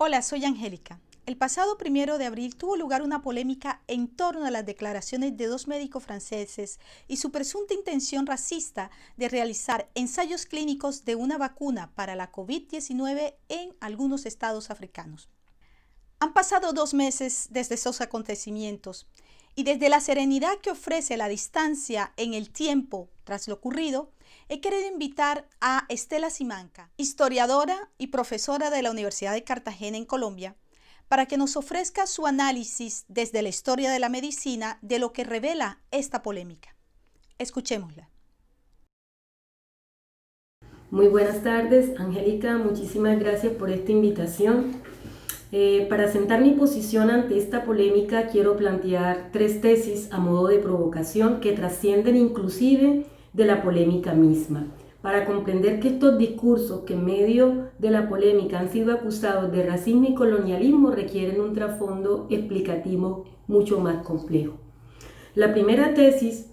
Hola, soy Angélica. El pasado 1 de abril tuvo lugar una polémica en torno a las declaraciones de dos médicos franceses y su presunta intención racista de realizar ensayos clínicos de una vacuna para la COVID-19 en algunos estados africanos. Han pasado 2 meses desde esos acontecimientos y desde la serenidad que ofrece la distancia en el tiempo tras lo ocurrido, he querido invitar a Estela Simanca, historiadora y profesora de la Universidad de Cartagena en Colombia, para que nos ofrezca su análisis desde la historia de la medicina de lo que revela esta polémica. Escuchémosla. Muy buenas tardes, Angélica, muchísimas gracias por esta invitación. Para sentar mi posición ante esta polémica quiero plantear 3 tesis a modo de provocación que trascienden inclusive de la polémica misma, para comprender que estos discursos que en medio de la polémica han sido acusados de racismo y colonialismo requieren un trasfondo explicativo mucho más complejo. La primera tesis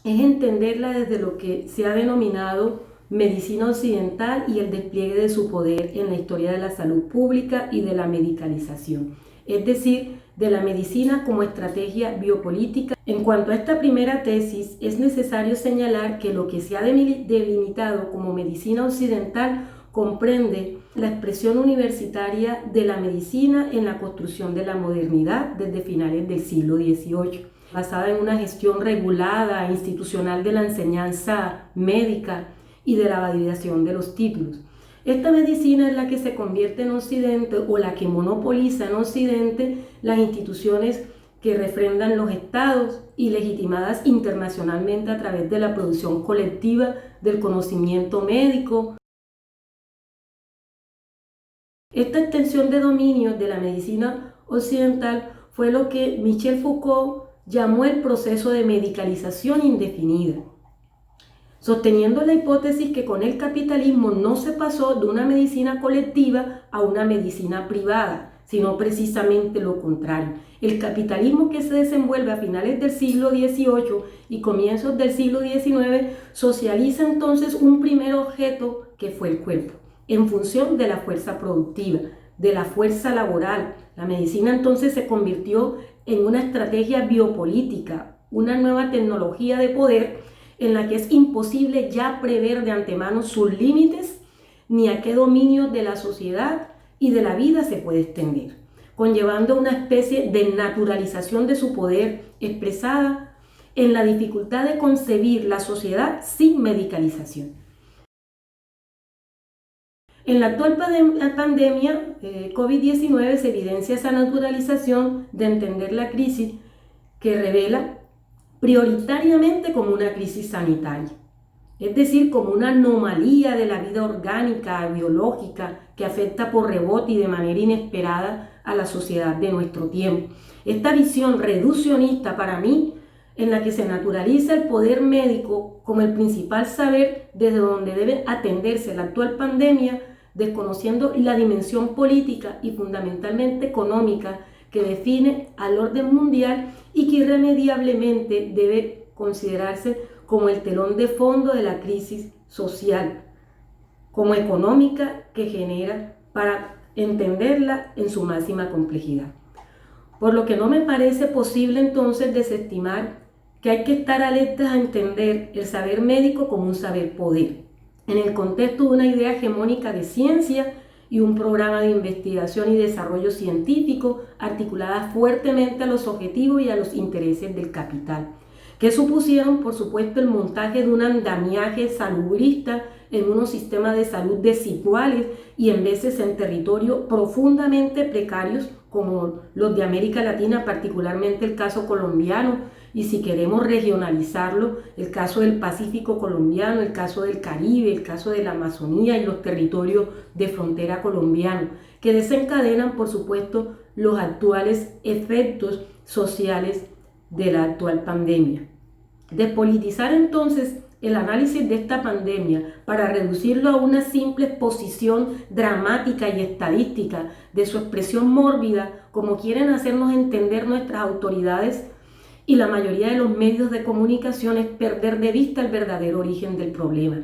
es entenderla desde lo que se ha denominado medicina occidental y el despliegue de su poder en la historia de la salud pública y de la medicalización, es decir, de la medicina como estrategia biopolítica. En cuanto a esta primera tesis, es necesario señalar que lo que se ha delimitado como medicina occidental comprende la expresión universitaria de la medicina en la construcción de la modernidad desde finales del siglo XVIII, basada en una gestión regulada, institucional de la enseñanza médica y de la validación de los títulos. Esta medicina es la que se convierte en Occidente o la que monopoliza en Occidente las instituciones que refrendan los estados y legitimadas internacionalmente a través de la producción colectiva del conocimiento médico. Esta extensión de dominio de la medicina occidental fue lo que Michel Foucault llamó el proceso de medicalización indefinida, sosteniendo la hipótesis que con el capitalismo no se pasó de una medicina colectiva a una medicina privada, sino precisamente lo contrario. El capitalismo que se desenvuelve a finales del siglo XVIII y comienzos del siglo XIX socializa entonces un primer objeto que fue el cuerpo, en función de la fuerza productiva, de la fuerza laboral. La medicina entonces se convirtió en una estrategia biopolítica, una nueva tecnología de poder en la que es imposible ya prever de antemano sus límites ni a qué dominio de la sociedad y de la vida se puede extender, conllevando una especie de naturalización de su poder expresada en la dificultad de concebir la sociedad sin medicalización. En la actual pandemia COVID-19 se evidencia esa naturalización de entender la crisis que revela prioritariamente como una crisis sanitaria, es decir, como una anomalía de la vida orgánica, biológica, que afecta por rebote y de manera inesperada a la sociedad de nuestro tiempo. Esta visión reduccionista para mí, en la que se naturaliza el poder médico como el principal saber desde donde debe atenderse la actual pandemia, desconociendo la dimensión política y fundamentalmente económica que define al orden mundial y que irremediablemente debe considerarse como el telón de fondo de la crisis social, como económica que genera para entenderla en su máxima complejidad. Por lo que no me parece posible entonces desestimar que hay que estar alertas a entender el saber médico como un saber poder, en el contexto de una idea hegemónica de ciencia y un programa de investigación y desarrollo científico articulada fuertemente a los objetivos y a los intereses del capital, que supusieron, por supuesto, el montaje de un andamiaje salubrista en unos sistemas de salud desiguales y en veces en territorios profundamente precarios como los de América Latina, particularmente el caso colombiano, y si queremos regionalizarlo, el caso del Pacífico colombiano, el caso del Caribe, el caso de la Amazonía y los territorios de frontera colombiano, que desencadenan, por supuesto, los actuales efectos sociales de la actual pandemia. Despolitizar entonces el análisis de esta pandemia para reducirlo a una simple exposición dramática y estadística de su expresión mórbida, como quieren hacernos entender nuestras autoridades y la mayoría de los medios de comunicación, es perder de vista el verdadero origen del problema.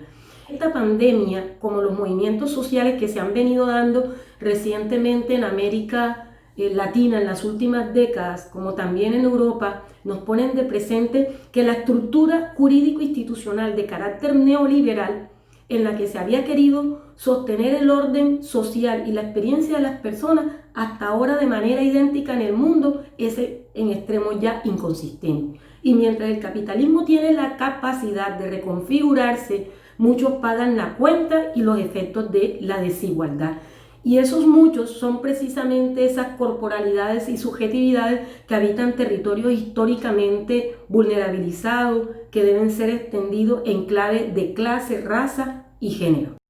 Esta pandemia, como los movimientos sociales que se han venido dando recientemente en América Latina en las últimas décadas, como también en Europa, nos ponen de presente que la estructura jurídico-institucional de carácter neoliberal en la que se había querido sostener el orden social y la experiencia de las personas hasta ahora de manera idéntica en el mundo es en extremos ya inconsistente. Y mientras el capitalismo tiene la capacidad de reconfigurarse, muchos pagan la cuenta y los efectos de la desigualdad. Y esos muchos son precisamente esas corporalidades y subjetividades que habitan territorios históricamente vulnerabilizados, que deben ser extendidos en clave de clase, raza y género.